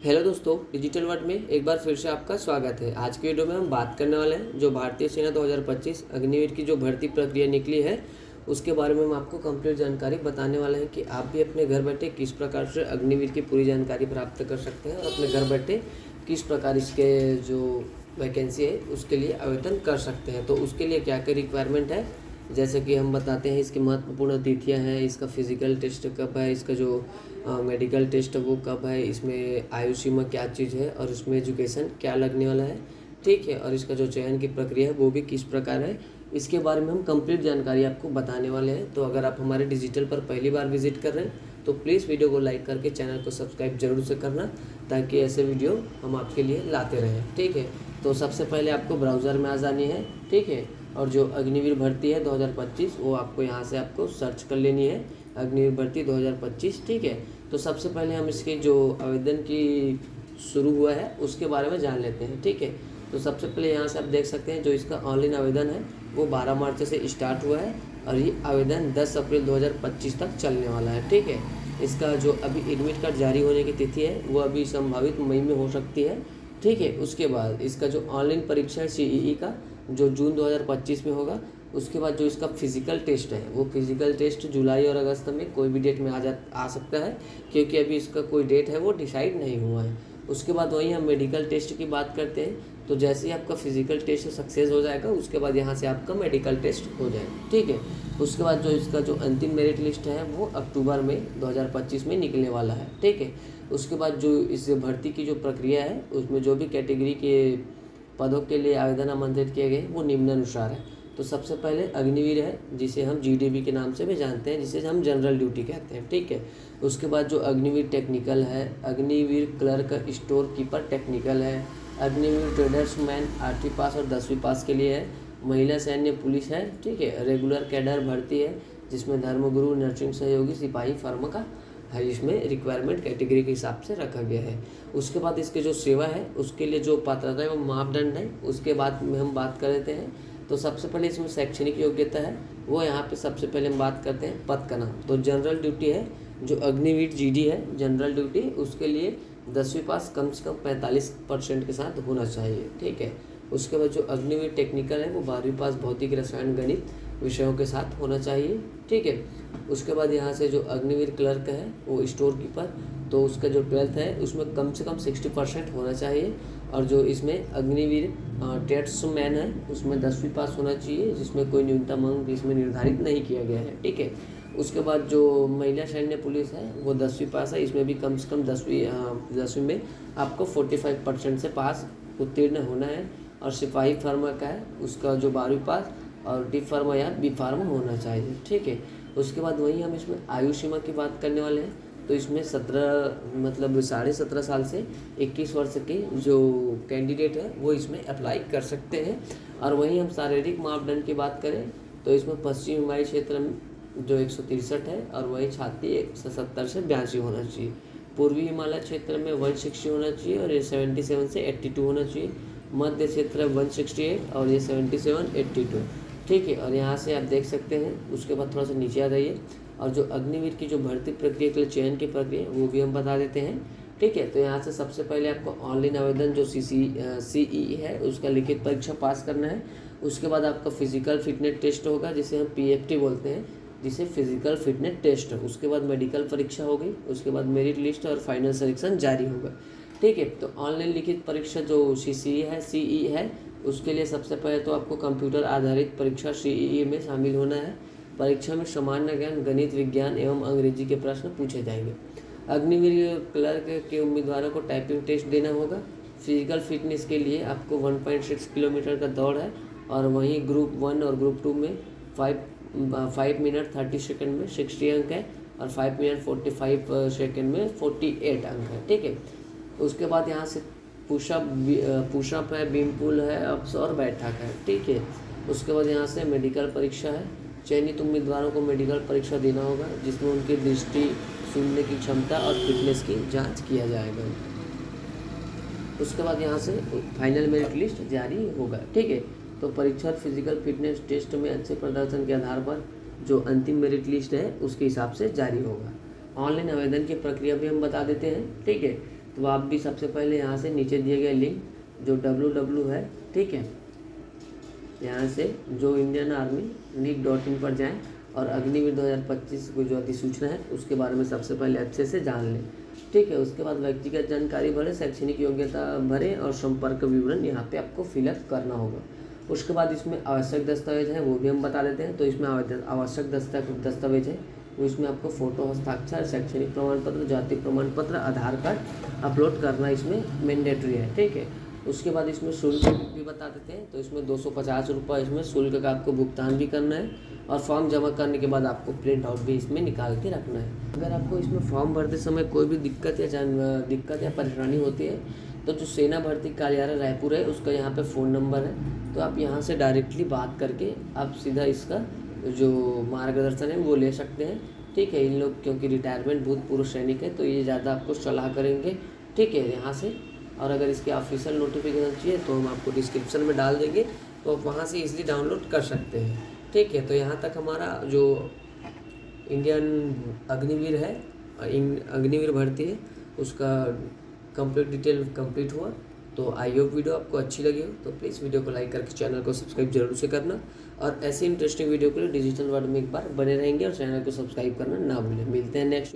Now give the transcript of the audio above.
Hello दोस्तों, digital world में एक बार फिर से आपका स्वागत है। आज की वीडियो में हम बात करने वाले हैं जो भारतीय सेना 2025 अग्निवीर की जो भर्ती प्रक्रिया निकली है उसके बारे में हम आपको कंप्लीट जानकारी बताने वाले हैं कि आप भी अपने घर बैठे किस प्रकार से अग्निवीर की पूरी जानकारी प्राप्त कर सकते हैं और अपने घर बैठे किस प्रकार इसके जो वैकेंसी है उसके लिए आवेदन कर सकते हैं। तो उसके लिए क्या क्या रिक्वायरमेंट है, जैसे कि हम बताते हैं इसकी महत्वपूर्ण तिथियां हैं, इसका फिजिकल टेस्ट कब है, इसका जो मेडिकल टेस्ट वो कब है, इसमें आयु सीमा क्या चीज़ है और इसमें एजुकेशन क्या लगने वाला है, ठीक है। और इसका जो चयन की प्रक्रिया है वो भी किस प्रकार है, इसके बारे में हम कंप्लीट जानकारी आपको बताने वाले हैं। तो अगर आप हमारे डिजिटल पर पहली बार विजिट कर रहे हैं तो प्लीज़ वीडियो को लाइक करके चैनल को सब्सक्राइब जरूर से करना, ताकि ऐसे वीडियो हम आपके लिए लाते रहें, ठीक है। तो सबसे पहले आपको ब्राउज़र में आ जानी है, ठीक है। और जो अग्निवीर भर्ती है 2025 वो आपको यहाँ से आपको सर्च कर लेनी है, अग्निवीर भर्ती 2025, ठीक है। तो सबसे पहले हम इसके जो आवेदन की शुरू हुआ है उसके बारे में जान लेते हैं, ठीक है। तो सबसे पहले यहाँ से आप देख सकते हैं जो इसका ऑनलाइन आवेदन है वो 12 मार्च से स्टार्ट हुआ है और ये आवेदन 10 अप्रैल 2025 तक चलने वाला है, ठीक है। इसका जो अभी एडमिट कार्ड जारी होने की तिथि है वो अभी संभावित मई में हो सकती है, ठीक है। उसके बाद इसका जो ऑनलाइन परीक्षा है CEE का जो जून 2025 में होगा। उसके बाद जो इसका फिजिकल टेस्ट है वो फिजिकल टेस्ट जुलाई और अगस्त में कोई भी डेट में आ सकता है, क्योंकि अभी इसका कोई डेट है वो डिसाइड नहीं हुआ है। उसके बाद वहीं हम मेडिकल टेस्ट की बात करते हैं, तो जैसे ही आपका फिजिकल टेस्ट सक्सेस हो जाएगा उसके बाद यहाँ से आपका मेडिकल टेस्ट हो जाएगा, ठीक है। उसके बाद जो इसका जो अंतिम मेरिट लिस्ट है वो अक्टूबर में 2025 में निकलने वाला है, ठीक है। उसके बाद जो इस भर्ती की जो प्रक्रिया है उसमें जो भी कैटेगरी के पदों के लिए आवेदन आमंत्रित किए गए वो निम्नानुसार है। तो सबसे पहले अग्निवीर है जिसे हम GDB के नाम से भी जानते हैं, जिसे हम जनरल ड्यूटी कहते हैं, ठीक है। उसके बाद जो अग्निवीर टेक्निकल है, Agniveer clerk store keeper technical है, अग्निवीर ट्रेडर्स मैन 8वीं पास और 10वीं पास के लिए है, महिला सैन्य पुलिस है, ठीक है। रेगुलर कैडर भर्ती है जिसमें धर्मगुरु, नर्सिंग सहयोगी, सिपाही फर्म का है, इसमें रिक्वायरमेंट कैटेगरी के हिसाब से रखा गया है। उसके बाद इसके जो सेवा है उसके लिए जो पात्रता एवं मापदंड है उसके बाद में हम बात कर लेते हैं। तो सबसे पहले इसमें शैक्षणिक योग्यता है वो यहाँ पे सबसे पहले हम बात करते हैं पद का नाम। तो जनरल ड्यूटी है जो अग्निवीर GD है जनरल ड्यूटी, उसके लिए 10वीं पास कम से कम 45% के साथ होना चाहिए, ठीक है। उसके बाद जो अग्निवीर टेक्निकल है वो 12वीं पास भौतिक, रसायन, गणित विषयों के साथ होना चाहिए, ठीक है। उसके बाद यहाँ से जो अग्निवीर क्लर्क है वो स्टोर कीपर, तो उसका जो 12th है उसमें कम से कम 60% होना चाहिए। और जो इसमें अग्निवीर ट्रेड्समैन है उसमें 10वीं पास होना चाहिए, जिसमें कोई न्यूनतम अंक इसमें निर्धारित नहीं किया गया है, ठीक है। उसके बाद जो महिला सैन्य पुलिस है वो 10वीं पास है, इसमें भी कम से कम 10वीं में आपको 45% से पास उत्तीर्ण होना है। और सिपाही फर्मा का है उसका जो 12वीं पास और D फार्मा या B फार्मा होना चाहिए, ठीक है। उसके बाद वहीं हम इसमें आयु सीमा की बात करने वाले हैं। तो इसमें 17.5 साल से 21 वर्ष के जो कैंडिडेट है वो इसमें अप्लाई कर सकते हैं। और वहीं हम शारीरिक मापदंड की बात करें तो इसमें पश्चिम हिमालय क्षेत्र में जो 163 है और वहीं छाती 170 से 82 होना चाहिए। पूर्वी हिमालय क्षेत्र में 160 होना चाहिए और ये 77 से 82 होना चाहिए। मध्य क्षेत्र 168 और ये 77, 82, ठीक है। और यहाँ से आप देख सकते हैं। उसके बाद थोड़ा सा नीचे आ जाइए और जो अग्निवीर की जो भर्ती प्रक्रिया के लिए चयन की प्रक्रिया वो भी हम बता देते हैं, ठीक है। तो यहाँ से सबसे पहले आपको ऑनलाइन आवेदन जो CEE है उसका लिखित परीक्षा पास करना है। उसके बाद आपका फिजिकल फिटनेस टेस्ट होगा जिसे हम PFT बोलते हैं, जिसे फिजिकल फिटनेस टेस्ट। उसके बाद मेडिकल परीक्षा होगी, उसके बाद मेरिट लिस्ट और फाइनल सिलेक्शन जारी होगा, ठीक है। तो ऑनलाइन लिखित परीक्षा जो CE है उसके लिए सबसे पहले तो आपको कंप्यूटर आधारित परीक्षा CEE में शामिल होना है। परीक्षा में सामान्य ज्ञान, गणित, विज्ञान एवं अंग्रेजी के प्रश्न पूछे जाएंगे। अग्निवीर क्लर्क के उम्मीदवारों को टाइपिंग टेस्ट देना होगा। फिजिकल फिटनेस के लिए आपको 1.6 किलोमीटर का दौड़ है और वहीं ग्रुप 1 और ग्रुप 2 में 5 मिनट 30 सेकंड में 60 अंक है और 5 मिनट 45 सेकंड में 48 अंक है, ठीक है। उसके बाद यहाँ से पुशअप है, बीम पुल है, अप्स और बैठक है, ठीक है। उसके बाद यहाँ से मेडिकल परीक्षा है। चयनित उम्मीदवारों को मेडिकल परीक्षा देना होगा जिसमें उनकी दृष्टि, सुनने की क्षमता और फिटनेस की जांच किया जाएगा। उसके बाद यहाँ से फाइनल मेरिट लिस्ट जारी होगा, ठीक है। तो परीक्षा और फिजिकल फिटनेस टेस्ट में अच्छे प्रदर्शन के आधार पर जो अंतिम मेरिट लिस्ट है उसके हिसाब से जारी होगा। ऑनलाइन आवेदन की प्रक्रिया भी हम बता देते हैं, ठीक है। तो आप भी सबसे पहले यहाँ से नीचे दिए गए लिंक जो www है, ठीक है, यहाँ से जो इंडियन आर्मी NIC.in पर जाएं और अग्निवीर 2025 को जो अधिसूचना है उसके बारे में सबसे पहले अच्छे से जान लें, ठीक है। उसके बाद व्यक्तिगत जानकारी भरें, शैक्षणिक योग्यता भरें और संपर्क विवरण यहाँ पे आपको फिलअप करना होगा। उसके बाद इसमें आवश्यक दस्तावेज हैं वो भी हम बता देते हैं। तो इसमें आवश्यक दस्तावेज है वो इसमें आपको फ़ोटो, हस्ताक्षर, शैक्षणिक प्रमाण पत्र, जाति प्रमाण पत्र, आधार कार्ड अपलोड करना इसमें मैंडेटरी है, ठीक है। उसके बाद इसमें शुल्क भी बता देते हैं। तो इसमें 250 रुपये इसमें शुल्क का आपको भुगतान भी करना है और फॉर्म जमा करने के बाद आपको प्रिंट आउट भी इसमें निकाल के रखना है। अगर आपको इसमें फॉर्म भरते समय कोई भी दिक्कत या परेशानी होती है तो जो सेना भर्ती कार्यालय रायपुर है उसका यहाँ पे फ़ोन नंबर है, तो आप यहाँ से डायरेक्टली बात करके आप सीधा इसका जो मार्गदर्शन है वो ले सकते हैं, ठीक है। इन लोग क्योंकि रिटायरमेंट भूतपूर्व सैनिक है तो ये ज़्यादा आपको सलाह करेंगे, ठीक है, यहाँ से। और अगर इसके ऑफिशियल नोटिफिकेशन चाहिए तो हम आपको डिस्क्रिप्शन में डाल देंगे, तो आप वहाँ से इजीली डाउनलोड कर सकते हैं, ठीक है। तो यहाँ तक हमारा जो इंडियन अग्निवीर है, अग्निवीर भर्ती है, उसका कंप्लीट डिटेल कंप्लीट हुआ। तो आई होप वीडियो आपको अच्छी लगी हो तो प्लीज़ वीडियो को लाइक करके चैनल को सब्सक्राइब जरूर से करना, और ऐसे इंटरेस्टिंग वीडियो के लिए डिजिटल वर्ल्ड में एक बार बने रहेंगे और चैनल को सब्सक्राइब करना ना भूलें। मिलते हैं नेक्स्ट